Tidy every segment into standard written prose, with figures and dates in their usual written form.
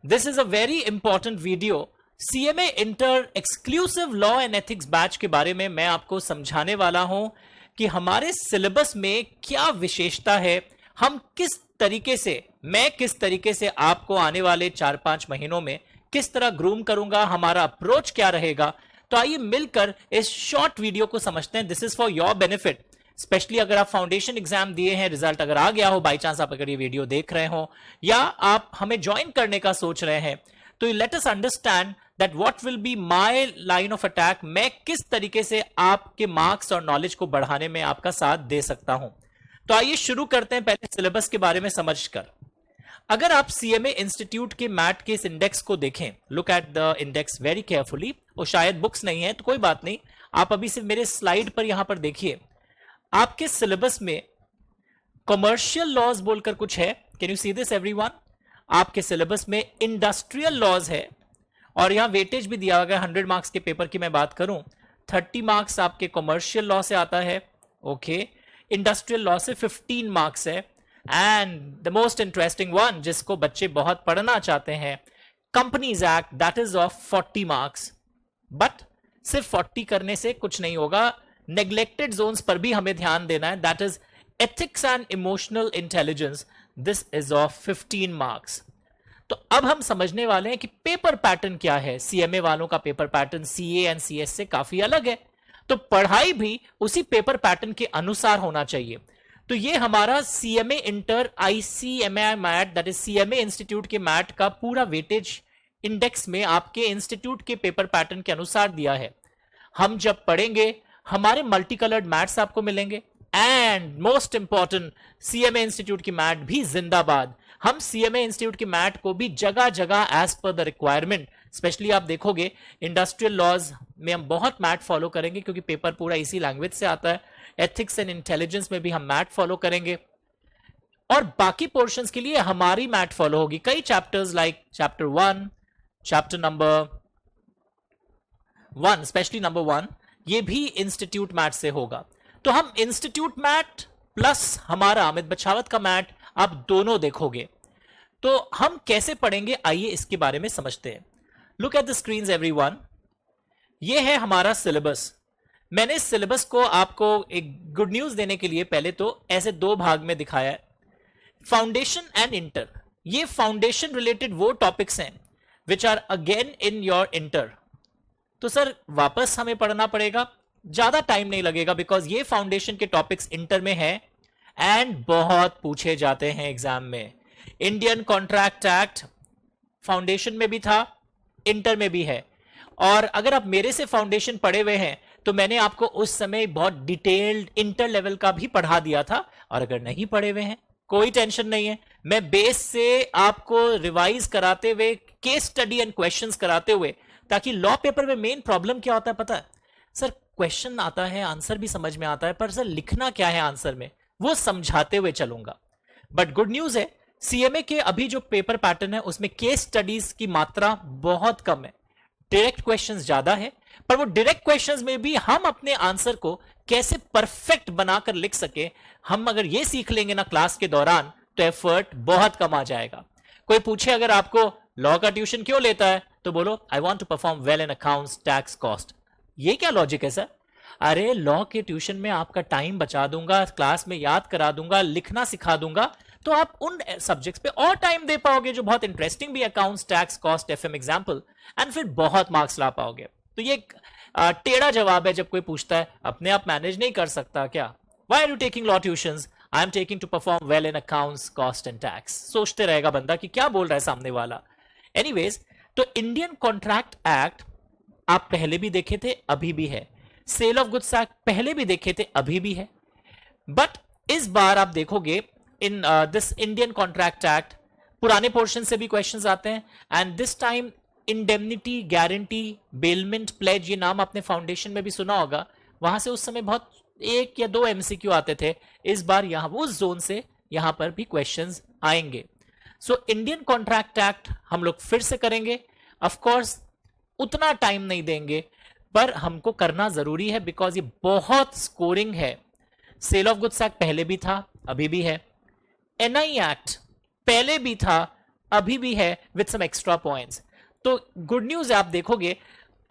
This is a very important video. CMA inter exclusive law and ethics batch के बारे में मैं आपको समझाने वाला हूं कि हमारे सिलेबस में क्या विशेषता है, हम मैं किस तरीके से आपको आने वाले 4-5 महीनों में किस तरह ग्रूम करूंगा, हमारा अप्रोच क्या रहेगा। तो आइए मिलकर इस शॉर्ट वीडियो को समझते हैं। This is for your benefit, specially अगर आप फाउंडेशन एग्जाम दिए हैं, रिजल्ट अगर आ गया हो, बाई चांस आप अगर ये वीडियो देख रहे हो या आप हमें ज्वाइन करने का सोच रहे हैं, तो let us understand that what will be my line of attack. मैं किस तरीके से आपके मार्क्स और नॉलेज को बढ़ाने में आपका साथ दे सकता हूं। तो आइए शुरू करते हैं पहले सिलेबस के बारे में समझकर। अगर आप सीएमए इंस्टीट्यूट के मैट के इस इंडेक्स को देखें, look at the index very carefully. वो शायद बुक्स नहीं है तो कोई बात नहीं, आप अभी सिर्फ मेरे स्लाइड पर यहां पर देखिए। आपके सिलेबस में कमर्शियल लॉज बोलकर कुछ है। Can you see this everyone? आपके सिलेबस में इंडस्ट्रियल लॉज है और यहां वेटेज भी दिया गया। 100 मार्क्स के पेपर की मैं बात करूं, 30 मार्क्स आपके कमर्शियल लॉ से आता है, ओके। इंडस्ट्रियल लॉ से 15 मार्क्स है। And the most interesting one, जिसको बच्चे बहुत पढ़ना चाहते हैं, companies act, that is of 40 marks. But सिर्फ 40 करने से कुछ नहीं होगा, नेग्लेक्टेड जोन्स पर भी हमें ध्यान देना है। That is ethics and emotional intelligence, this is of 15 marks. तो अब हम समझने वाले हैं कि पेपर पैटर्न क्या है। सीएमए वालों का paper pattern CA and CS से काफी अलग है, तो पढ़ाई भी उसी पेपर पैटर्न के अनुसार होना चाहिए। तो ये हमारा CMA inter ICMA mat, that is CMA institute के मैट का पूरा वेटेज इंडेक्स में आपके इंस्टीट्यूट के पेपर पैटर्न के अनुसार दिया है। हम जब पढ़ेंगे हमारे मल्टी कलर्ड मैट्स आपको मिलेंगे। And most important, CMA institute की मैट भी जिंदाबाद। हम सीएमए इंस्टीट्यूट की मैट को भी जगह जगह as per the requirement, specially आप देखोगे इंडस्ट्रियल लॉज में हम बहुत मैट फॉलो करेंगे क्योंकि पेपर पूरा इसी लैंग्वेज से आता है। एथिक्स एंड इंटेलिजेंस में भी हम मैट फॉलो करेंगे और बाकी पोर्शंस के लिए हमारी मैट फॉलो होगी। कई chapters like chapter 1, chapter number 1, specially number 1, ये भी इंस्टीट्यूट मैट से होगा। तो हम इंस्टीट्यूट मैट प्लस हमारा अमित बछावत का मैट आप दोनों देखोगे। तो हम कैसे पढ़ेंगे, आइए इसके बारे में समझते हैं। Look at the screen everyone, ये है हमारा सिलेबस। मैंने इस सिलेबस को आपको एक गुड न्यूज देने के लिए पहले तो ऐसे 2 भाग में दिखाया है, फाउंडेशन एंड इंटर। ये फाउंडेशन रिलेटेड वो टॉपिक्स हैं which are again in your inter. तो सर वापस हमें पढ़ना पड़ेगा, ज्यादा टाइम नहीं लगेगा बिकॉज ये फाउंडेशन के टॉपिक्स इंटर में है एंड बहुत पूछे जाते हैं एग्जाम में। इंडियन कॉन्ट्रैक्ट एक्ट फाउंडेशन में भी था, इंटर में भी है। और अगर आप मेरे से फाउंडेशन पढ़े हुए हैं तो मैंने आपको उस समय बहुत डिटेल्ड इंटर लेवल का भी पढ़ा दिया था। और अगर नहीं पढ़े हुए हैं कोई टेंशन नहीं है, मैं बेस से आपको रिवाइज कराते हुए, केस स्टडी एंड क्वेश्चंस कराते हुए, ताकि लॉ पेपर में मेन प्रॉब्लम क्या होता है पता है सर? क्वेश्चन आता है, आंसर भी समझ में आता है, पर सर लिखना क्या है आंसर में, वो समझाते हुए चलूंगा। बट गुड न्यूज है, सीएमए के अभी जो पेपर पैटर्न है उसमें केस स्टडीज की मात्रा बहुत कम है, डायरेक्ट क्वेश्चंस ज्यादा है। पर वो डायरेक्ट क्वेश्चंस में भी हम अपने आंसर को कैसे परफेक्ट बनाकर लिख सके, हम अगर ये सीख लेंगे ना क्लास के दौरान, तो एफर्ट बहुत कम आ जाएगा। कोई पूछे अगर आपको लॉ का ट्यूशन क्यों लेता है, तो बोलो I want to perform well in accounts, tax, cost. ये क्या लॉजिक है सर? अरे लॉ के ट्यूशन में आपका टाइम बचा दूंगा, क्लास में याद करा दूंगा, लिखना सिखा दूंगा, तो आप उन सब्जेक्ट्स पे और टाइम दे पाओगे जो बहुत इंटरेस्टिंग भी, accounts, tax, cost, FM example, and फिर बहुत मार्क्स ला पाओगे। तो ये टेढ़ा जवाब है जब कोई पूछता है अपने आप मैनेज नहीं कर सकता क्या? Why are you taking law tuitions? I am taking to perform well in accounts, cost and tax. सोचते रहेगा बंदा कि क्या बोल रहा है सामने वाला। एनीवेज, तो इंडियन कॉन्ट्रैक्ट एक्ट आप पहले भी देखे थे, अभी भी है। सेल ऑफ गुड्स एक्ट पहले भी देखे थे, अभी भी है। बट इस बार आप देखोगे in this Indian Contract Act पुराने पोर्शन से भी क्वेश्चंस आते हैं। And this time indemnity, guarantee, bailment, pledge, ये नाम आपने फाउंडेशन में भी सुना होगा। वहां से उस समय बहुत 1 या 2 एमसीक्यू आते थे। इस बार यहां उस जोन से यहां पर भी क्वेश्चंस आएंगे। सो इंडियन कॉन्ट्रैक्ट एक्ट हम लोग फिर से करेंगे। ऑफ कोर्स उतना टाइम नहीं देंगे, पर हमको करना जरूरी है बिकॉज ये बहुत स्कोरिंग है। सेल ऑफ गुड्स एक्ट पहले भी था, अभी भी है। एनआई एक्ट पहले भी था, अभी भी है विद सम एक्स्ट्रा पॉइंट्स। तो गुड न्यूज है, आप देखोगे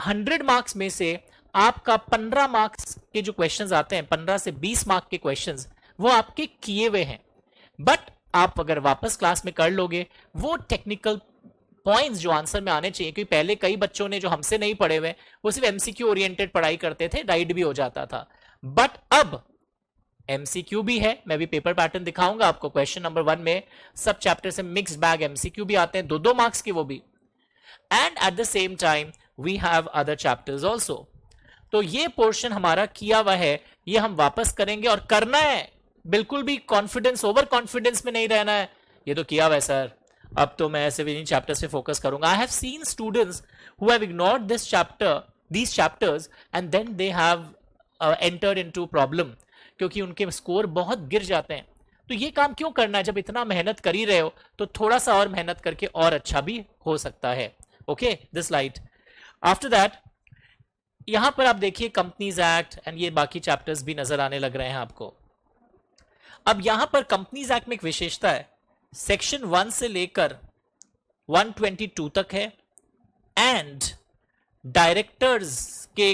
100 मार्क्स में से आपका 15 मार्क्स के जो क्वेश्चंस आते हैं, 15 से 20 मार्क के क्वेश्चंस वो आपके किए हुए हैं। बट आप अगर वापस क्लास में कर लोगे वो टेक्निकल पॉइंट्स जो आंसर में आने चाहिए, क्योंकि पहले कई बच्चों ने जो हमसे नहीं पढ़े हुए वो सिर्फ एमसीक्यू ओरिएंटेड पढ़ाई करते थे, राइट भी हो जाता था। बट अब एमसीक्यू भी है, मैं भी पेपर पैटर्न दिखाऊंगा आपको। क्वेश्चन नंबर 1 में सब चैप्टर से मिक्स बैग एमसीक्यू भी आते हैं, 2-2 मार्क्स की वो भी, and at the same time we have other chapters also. तो ये पोर्शन हमारा किया हुआ है, ये हम वापस करेंगे और करना है, बिल्कुल भी कॉन्फिडेंस ओवर कॉन्फिडेंस में नहीं रहना है। ये तो किया हुआ है सर, अब तो मैं ऐसे इन चैप्टर्स पे फोकस करूंगा। I have seen students who have ignored this chapter, these chapters, and then they have entered into problem, क्योंकि उनके स्कोर बहुत गिर जाते हैं। तो ये काम क्यों करना है, जब इतना मेहनत कर ही रहे हो तो थोड़ा सा और मेहनत करके और अच्छा भी हो सकता है। Okay, this slide. After that यहां पर आप देखिए कंपनीज एक्ट एंड ये बाकी चैप्टर्स भी नजर आने लग रहे हैं आपको। अब यहां पर कंपनीज एक्ट में एक विशेषता है, सेक्शन 1 से लेकर 122 तक है, एंड डायरेक्टर्स के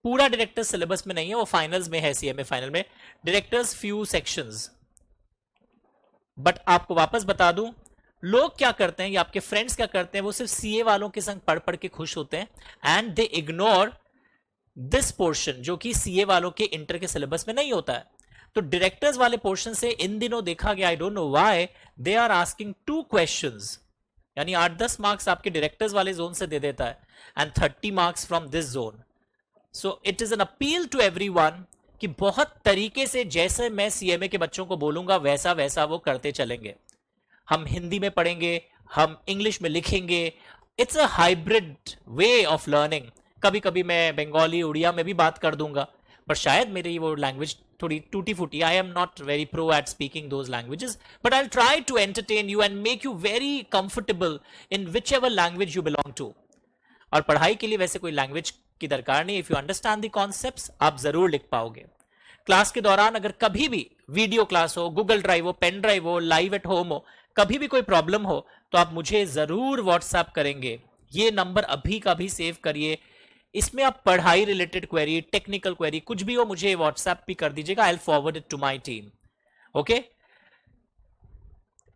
पूरा डायरेक्टर सिलेबस में नहीं है, वो फाइनल्स में है, सीएमए फाइनल में डायरेक्टर्स फ्यू सेक्शंस। बट आपको वापस बता दूं, लोग क्या करते हैं या आपके फ्रेंड्स क्या करते हैं, वो सिर्फ सीए वालों के संग पढ़ पढ़ के खुश होते हैं and they ignore this portion जो कि सीए वालों के इंटर के सिलेबस में नहीं होता है। तो डायरेक्टर्स वाले पोर्शन से इन दिनों देखा गया, I don't know why they are asking 2 questions, यानी 8-10 मार्क्स आपके डायरेक्टर्स वाले जोन से दे देता है and 30 marks from this zone. So it is an appeal to everyone कि बहुत तरीके से जैसे मैं सीएमए के बच्चों को बोलूंगा वैसा वैसा वो करते चलेंगे। हम हिंदी में पढ़ेंगे, हम इंग्लिश में लिखेंगे, it's a hybrid way of learning. कभी कभी मैं बंगाली उड़िया में भी बात कर दूंगा, पर शायद मेरी वो लैंग्वेज थोड़ी टूटी फूटी, I am not very pro at speaking those languages, but I will try to entertain you and make you very comfortable in whichever language you belong to. और पढ़ाई के लिए वैसे कोई लैंग्वेज की दरकार नहीं, if you understand the concepts आप जरूर लिख पाओगे। क्लास के दौरान अगर कभी भी वीडियो क्लास हो, गूगल ड्राइव हो, पेन ड्राइव हो, लाइव एट होम हो, कभी भी कोई प्रॉब्लम हो तो आप मुझे जरूर व्हाट्सएप करेंगे। ये नंबर अभी का भी सेव करिए, इसमें आप पढ़ाई रिलेटेड क्वेरी, टेक्निकल क्वेरी कुछ भी हो मुझे व्हाट्सएप भी कर दीजिएगा, I will forward it to my team. Okay,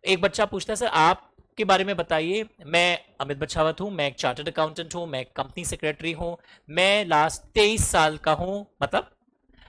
एक बच्चा पूछता है सर आपके बारे में बताइए। मैं अमित बछावत हूं, मैं एक चार्टर्ड अकाउंटेंट हूं, मैं एक कंपनी सेक्रेटरी हूं, मैं लास्ट 23 साल का हूं, मतलब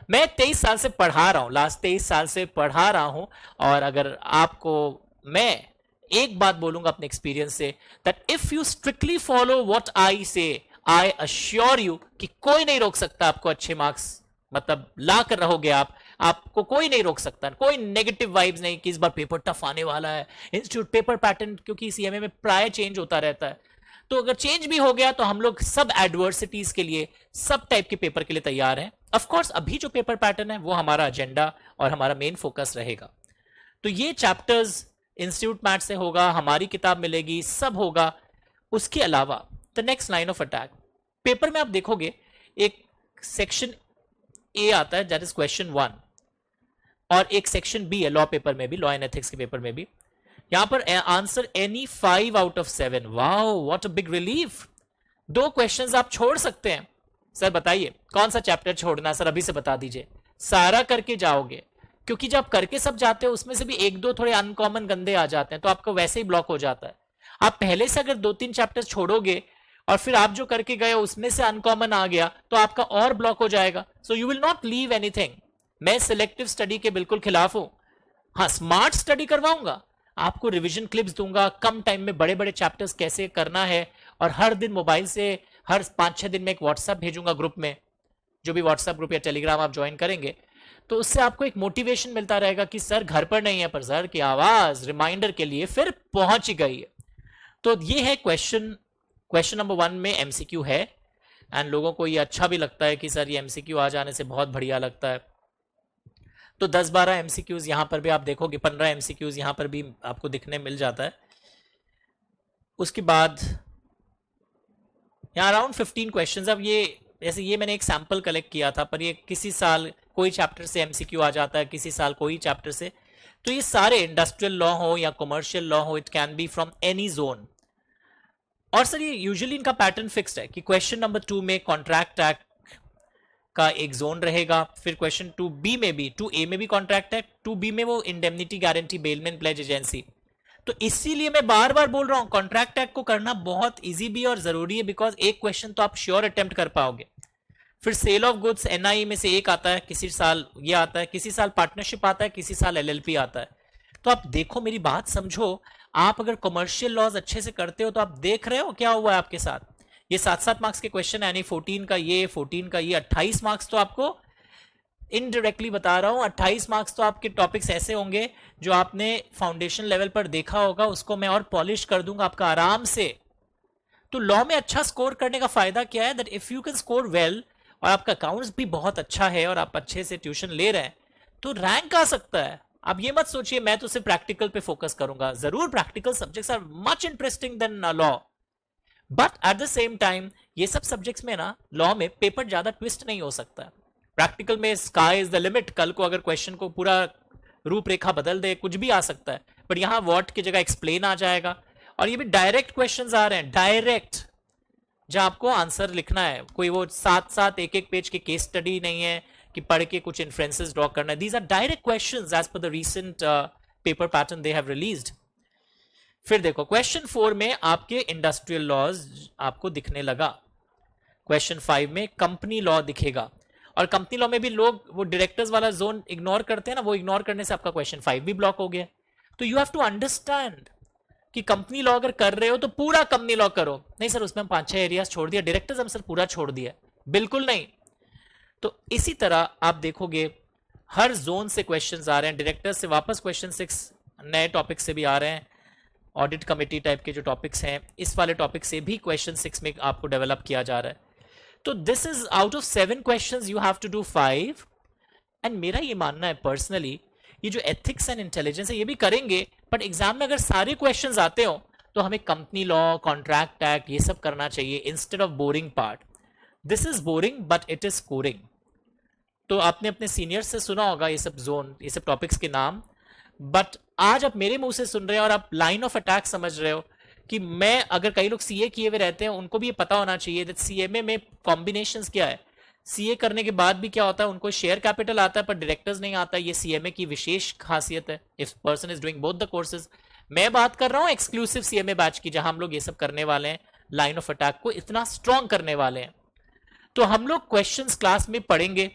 मैं 23 साल से पढ़ा रहा हूं, लास्ट 23 साल से पढ़ा रहा हूं। और अगर आपको मैं एक बात बोलूंगा अपने एक्सपीरियंस से, that if you strictly follow what I से, आई अश्योर यू कि कोई नहीं रोक सकता आपको अच्छे मार्क्स मतलब ला कर रहोगे आप, आपको कोई नहीं रोक सकता, कोई नेगेटिव वाइब्स नहीं कि इस बार पेपर टफ आने वाला है। इंस्टीट्यूट पेपर पैटर्न क्योंकि सीएमए में प्राय चेंज होता रहता है, तो अगर चेंज भी हो गया तो हम लोग सब एडवर्सिटीज के लिए, सब टाइप के पेपर के लिए तैयार हैं। ऑफ कोर्स अभी जो पेपर पैटर्न है वो हमारा एजेंडा और हमारा मेन फोकस रहेगा। तो ये चैप्टर्स इंस्टीट्यूट मैथ से होगा, हमारी किताब मिलेगी, सब होगा। उसके अलावा the next line of attack, paper में आप देखोगे एक सेक्शन ए आता है दैट इज क्वेश्चन 1, और एक सेक्शन बी है लॉ पेपर में भी, लॉ एंड एथिक्स के पेपर में भी। यहां पर answer any 5 out of 7। Wow, what a big relief. 2 questions आप छोड़ सकते हैं। सर बताइए कौन सा चैप्टर छोड़ना है, सर अभी से बता दीजिए। सारा करके जाओगे, क्योंकि जब करके सब जाते हो उसमें से भी 1-2 थोड़े अनकॉमन गंदे आ जाते हैं तो आपको वैसे ही ब्लॉक हो जाता है। आप पहले से अगर 2-3 चैप्टर छोड़ोगे और फिर आप जो करके गए उसमें से अनकॉमन आ गया तो आपका और ब्लॉक हो जाएगा। So you will not leave anything. मैं सिलेक्टिव स्टडी के बिल्कुल खिलाफ हूं। हाँ, स्मार्ट स्टडी करवाऊंगा, आपको रिवीजन क्लिप्स दूंगा, कम टाइम में बड़े बड़े चैप्टर्स कैसे करना है, और हर दिन मोबाइल से हर 5-6 दिन में एक व्हाट्सएप भेजूंगा ग्रुप में, जो भी व्हाट्सएप ग्रुप या टेलीग्राम आप ज्वाइन करेंगे तो उससे आपको एक मोटिवेशन मिलता रहेगा कि सर घर पर नहीं है पर सर की आवाज रिमाइंडर के लिए फिर पहुंच गई है। तो ये है क्वेश्चन नंबर 1 में एमसीक्यू है, एंड लोगों को ये अच्छा भी लगता है कि सर ये एमसीक्यू आ जाने से बहुत बढ़िया लगता है। तो 10-12 एमसीक्यूज यहां पर भी आप देखोगे, 15 एमसीक्यूज यहां पर भी आपको दिखने मिल जाता है। उसके बाद यहाँ अराउंड 15 क्वेश्चंस। अब ये जैसे ये मैंने एक सैंपल कलेक्ट किया था, पर ये किसी साल कोई चैप्टर से एमसीक्यू आ जाता है, किसी साल कोई चैप्टर से, तो ये सारे इंडस्ट्रियल लॉ हो या कमर्शियल लॉ हो, it can be from any zone. और सर ये यूजुअली इनका पैटर्न फिक्स्ड है कि क्वेश्चन नंबर 2 में कॉन्ट्रैक्ट एक्ट का एक जोन रहेगा, फिर क्वेश्चन 2B में भी, 2A में भी कॉन्ट्रैक्ट एक्ट, 2B में वो indemnity guarantee bailment pledge agency. तो इसीलिए मैं बार बार बोल रहा हूं कॉन्ट्रैक्ट एक्ट को करना बहुत इजी भी और जरूरी है, बिकॉज एक क्वेश्चन तो आप श्योर अटेम्प्ट कर पाओगे। फिर सेल ऑफ गुड्स एनआई में से एक आता है, किसी साल ये आता है, किसी साल पार्टनरशिप आता है, किसी साल एलएलपी आता है। तो आप देखो, मेरी बात समझो, आप अगर कमर्शियल लॉज अच्छे से करते हो तो आप देख रहे हो क्या हुआ है आपके साथ। ये 7-7 मार्क्स के क्वेश्चन यानी 14 का ये, 14 का ये, 28 मार्क्स तो आपको इनडायरेक्टली बता रहा हूं, 28 मार्क्स तो आपके टॉपिक्स ऐसे होंगे जो आपने फाउंडेशन लेवल पर देखा होगा, उसको मैं और पॉलिश कर दूंगा आपका आराम से। तो लॉ में अच्छा स्कोर करने का फायदा क्या है, that if you can score well और आपका अकाउंट्स भी बहुत अच्छा है और आप अच्छे से ट्यूशन ले रहे हैं तो रैंक आ सकता है। आप ये मत सोचिए मैं तो सिर्फ प्रैक्टिकल पे फोकस करूंगा, जरूर practical subjects are much interesting than law, but at the same time ये सब सब्जेक्ट्स में ना लॉ में पेपर ज्यादा ट्विस्ट नहीं हो सकता। प्रैक्टिकल में स्काई इज द लिमिट, कल को अगर क्वेश्चन को पूरा रूपरेखा बदल दे कुछ भी आ सकता है, बट यहां व्हाट की जगह एक्सप्लेन आ जाएगा। और ये भी डायरेक्ट क्वेश्चंस आ रहे हैं, डायरेक्ट, जहां आपको आंसर लिखना है, कोई वो 7-7 एक पेज की केस स्टडी नहीं है कि पढ़ के कुछ इन्फ्रेंसेस ड्रॉ करना है। These are direct questions as per the recent paper pattern they have released. फिर देखो क्वेश्चन 4 में आपके इंडस्ट्रियल लॉज आपको दिखने लगा, क्वेश्चन 5 में कंपनी लॉ दिखेगा, और कंपनी लॉ में भी लोग वो डायरेक्टर्स वाला जोन इग्नोर करते हैं ना, वो इग्नोर करने से आपका क्वेश्चन 5 भी ब्लॉक हो गया। तो यू हैव टू अंडरस्टैंड कि कंपनी लॉ अगर कर रहे हो तो पूरा कंपनी लॉ करो। नहीं सर उसमें हम 5-6 एरियाज छोड़ दिया, डायरेक्टर्स हम सर पूरा छोड़ दिया, बिल्कुल नहीं। तो इसी तरह आप देखोगे हर जोन से क्वेश्चंस आ रहे हैं, डायरेक्टर्स से वापस क्वेश्चन 6 नए टॉपिक से भी आ रहे हैं, ऑडिट कमेटी टाइप के जो टॉपिक्स हैं इस वाले टॉपिक से भी क्वेश्चन 6 में आपको डेवलप किया जा रहा है। तो this is out of 7 questions you have to do 5। And मेरा ये मानना है पर्सनली, ये जो एथिक्स एंड इंटेलिजेंस है ये भी करेंगे, बट एग्जाम में अगर सारे क्वेश्चंस आते हो तो हमें कंपनी लॉ, कॉन्ट्रैक्ट एक्ट ये सब करना चाहिए instead of boring part. This is boring but it is scoring. तो आपने अपने सीनियर्स से सुना होगा ये सब जोन, ये सब टॉपिक्स के नाम, बट आज आप मेरे मुंह से सुन रहे हो और आप लाइन ऑफ अटैक समझ रहे हो कि मैं, अगर कई लोग सीए किए हुए रहते हैं उनको भी ये पता होना चाहिए दैट सीएमए में कॉम्बिनेशंस क्या है। सीए करने के बाद भी क्या होता है, उनको शेयर कैपिटल आता है पर डायरेक्टर्स नहीं आता है, ये सीएमए की विशेष खासियत है if person is doing both the courses. मैं बात कर रहा हूं एक्सक्लूसिव सीएमए बैच की, जहां हम लोग ये सब करने वाले हैं, लाइन ऑफ अटैक को इतना स्ट्रॉन्ग करने वाले हैं। तो हम लोग क्वेश्चंस क्लास में पढ़ेंगे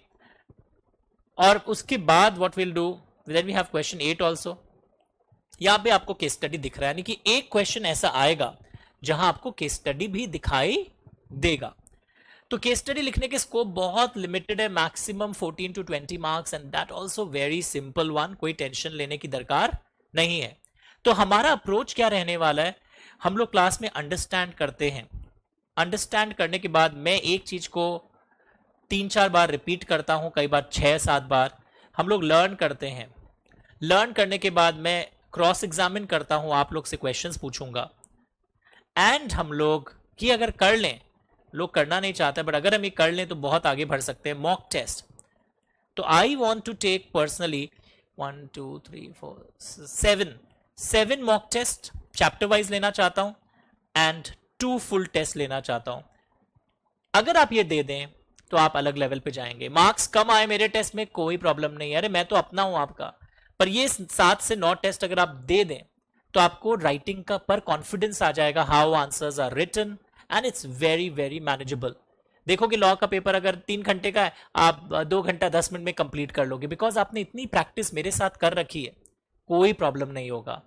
और उसके बाद what will do, then we have question 8 also. यहां पे आपको केस स्टडी दिख रहा है, यानी कि एक क्वेश्चन ऐसा आएगा जहां आपको केस स्टडी भी दिखाई देगा। तो केस स्टडी लिखने के स्कोप बहुत लिमिटेड है, maximum 14 to 20 marks, and that also very simple one, कोई टेंशन लेने की दरकार नहीं है। तो हमारा अप्रोच क्या रहने वाला है, हम लोग क्लास में अंडरस्टैंड करते हैं, अंडरस्टैंड करने के बाद मैं एक चीज को 3-4 बार रिपीट करता हूं, कई बार 6-7 बार, हम लोग लर्न करते हैं। लर्न करने के बाद मैं क्रॉस एग्जामिन करता हूं, आप लोग से क्वेश्चंस पूछूंगा, एंड हम लोग कि अगर कर लें, लोग करना नहीं चाहते बट अगर हम ये कर लें तो बहुत आगे बढ़ सकते हैं, मॉक टेस्ट। तो I want to take personally 1 2 3 4 7 mock test chapter wise लेना चाहता हूं एंड 2 फुल टेस्ट लेना चाहता हूं। अगर आप ये दे दें तो आप अलग लेवल पे जाएंगे। मार्क्स कम आए मेरे टेस्ट में कोई प्रॉब्लम नहीं है, अरे मैं तो अपना हूं आपका, पर ये 7 से 9 टेस्ट अगर आप दे दें तो आपको राइटिंग का पर कॉन्फिडेंस आ जाएगा, how answers are written and it's very very manageable. देखो कि लॉ का पेपर अगर 3 घंटे का है, आप 2 घंटा 10 मिनट में कंप्लीट कर लोगे, बिकॉज आपने इतनी प्रैक्टिस मेरे साथ कर रखी है, कोई प्रॉब्लम नहीं होगा।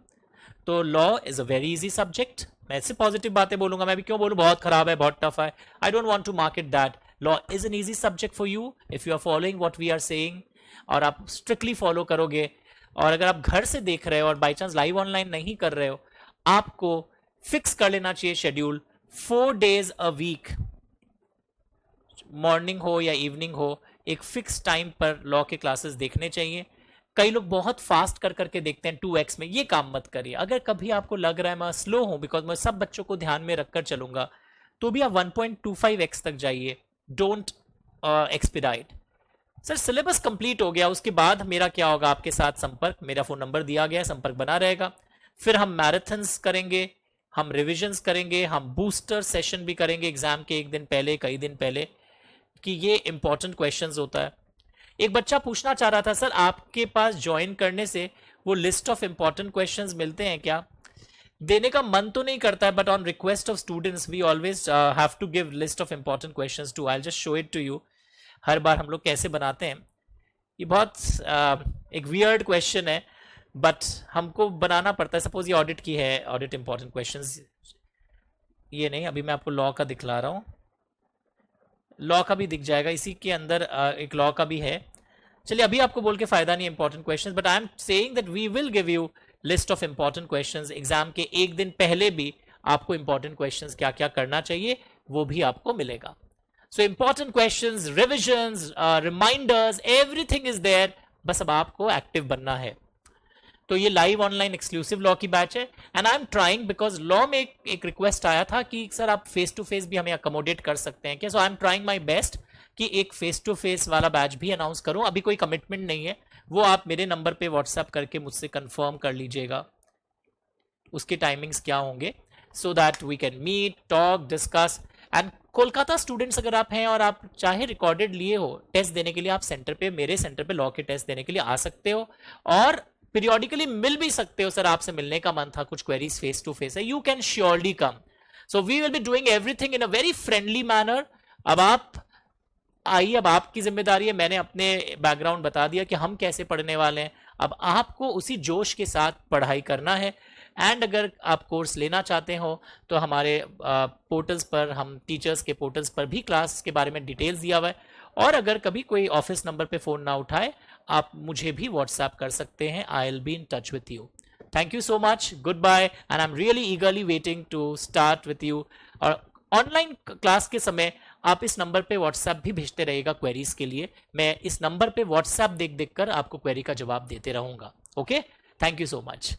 तो law is a very easy subject. मैं ऐसे पॉजिटिव बातें बोलूंगा, मैं भी क्यों बोलूं बहुत खराब है, बहुत टफ है, I don't want to market that. Law is an easy subject for you if you are following what we are saying, और आप स्ट्रिक्टली फॉलो करोगे। और अगर आप घर से देख रहे हो और बाई चांस लाइव ऑनलाइन नहीं कर रहे हो, आपको फिक्स कर लेना चाहिए schedule, 4 days a week, morning हो या इवनिंग हो, एक फिक्स टाइम पर लॉ के क्लासेस देखने चाहिए। कई लोग बहुत फास्ट कर करके देखते हैं 2x में, ये काम मत करिए। अगर कभी आपको लग रहा है मैं स्लो हूं बिकॉज मैं सब बच्चों को ध्यान में रखकर चलूंगा, तो भी आप 1.25x तक जाइए, don't expedite. Sir syllabus complete हो गया, उसके बाद मेरा क्या होगा आपके साथ संपर्क, मेरा फोन नंबर दिया गया है, संपर्क बना रहेगा। फिर हम मैराथन्स करेंगे, हम रिविजन्स करेंगे, हम बूस्टर सेशन भी करेंगे एग्जाम के एक दिन पहले, कई दिन पहले, कि ये इंपॉर्टेंट क्वेश्चंस होता है। एक बच्चा पूछना चाह रहा था सर आपके पास ज्वाइन करने से वो लिस्ट ऑफ इंपॉर्टेंट क्वेश्चंस मिलते हैं क्या? देने का मन तो नहीं करता है, but on request of students we always have to give list of important questions too, I just show it to you. हर बार हम लोग कैसे बनाते हैं, ये बहुत एक वियर्ड क्वेश्चन है, बट हमको बनाना पड़ता है। सपोज ये ऑडिट की है, ऑडिट इंपॉर्टेंट क्वेश्चंस, ये नहीं, अभी मैं आपको लॉ का दिखला रहा हूँ, लॉ का भी दिख जाएगा, इसी के अंदर एक लॉ का भी है। चलिए अभी आपको बोल के फायदा नहीं important questions, but I am saying that we will give you list of important questions. Exam के एक दिन पहले भी आपको इंपॉर्टेंट क्वेश्चंस क्या क्या करना चाहिए वो भी आपको मिलेगा। सो important questions, revisions, reminders, everything is there, बस अब आपको एक्टिव बनना है। तो ये लाइव ऑनलाइन एक्सक्लूसिव लॉ की बैच है, and I am trying, because law में एक रिक्वेस्ट आया था कि सर आप फेस टू फेस भी हमें अकोमोडेट कर सकते हैं क्या। So I am trying my best कि एक फेस टू फेस वाला बैच भी अनाउंस करूं। अभी कोई कमिटमेंट नहीं है, वो आप मेरे नंबर पे व्हाट्सएप करके मुझसे कंफर्म कर लीजिएगा उसके टाइमिंग्स क्या होंगे, so that we can meet, talk, discuss. And Kolkata students अगर आप हैं और आप चाहे रिकॉर्डेड लिए हो टेस्ट देने के लिए, आप सेंटर पे, मेरे सेंटर पे लॉ के टेस्ट देने के लिए आ सकते हो, और पीरियोडिकली मिल भी सकते हो। सर आपसे मिलने का मन था, कुछ क्वेरीज फेस टू फेस है, you can surely come. So we will be doing everything in a very friendly manner. अब आप आइए, अब आपकी जिम्मेदारी है, मैंने अपने बैकग्राउंड बता दिया कि हम कैसे पढ़ने वाले हैं, अब आपको उसी जोश के साथ पढ़ाई करना है। एंड अगर आप कोर्स लेना चाहते हो तो हमारे पोर्टल्स पर, हम टीचर्स के पोर्टल्स पर भी क्लास के बारे में डिटेल्स दिया हुआ है, और अगर कभी कोई ऑफिस नंबर पे फ़ोन ना उठाए, आप मुझे भी व्हाट्सएप कर सकते हैं। I will be in touch with you. Thank you so much, goodbye, and I am really eagerly waiting to start with you. और ऑनलाइन क्लास के समय आप इस नंबर पे व्हाट्सएप भी भेजते रहिएगा क्वेरीज के लिए, मैं इस नंबर पे व्हाट्सएप देख देख कर आपको क्वेरी का जवाब देते रहूंगा। Okay, thank you so much.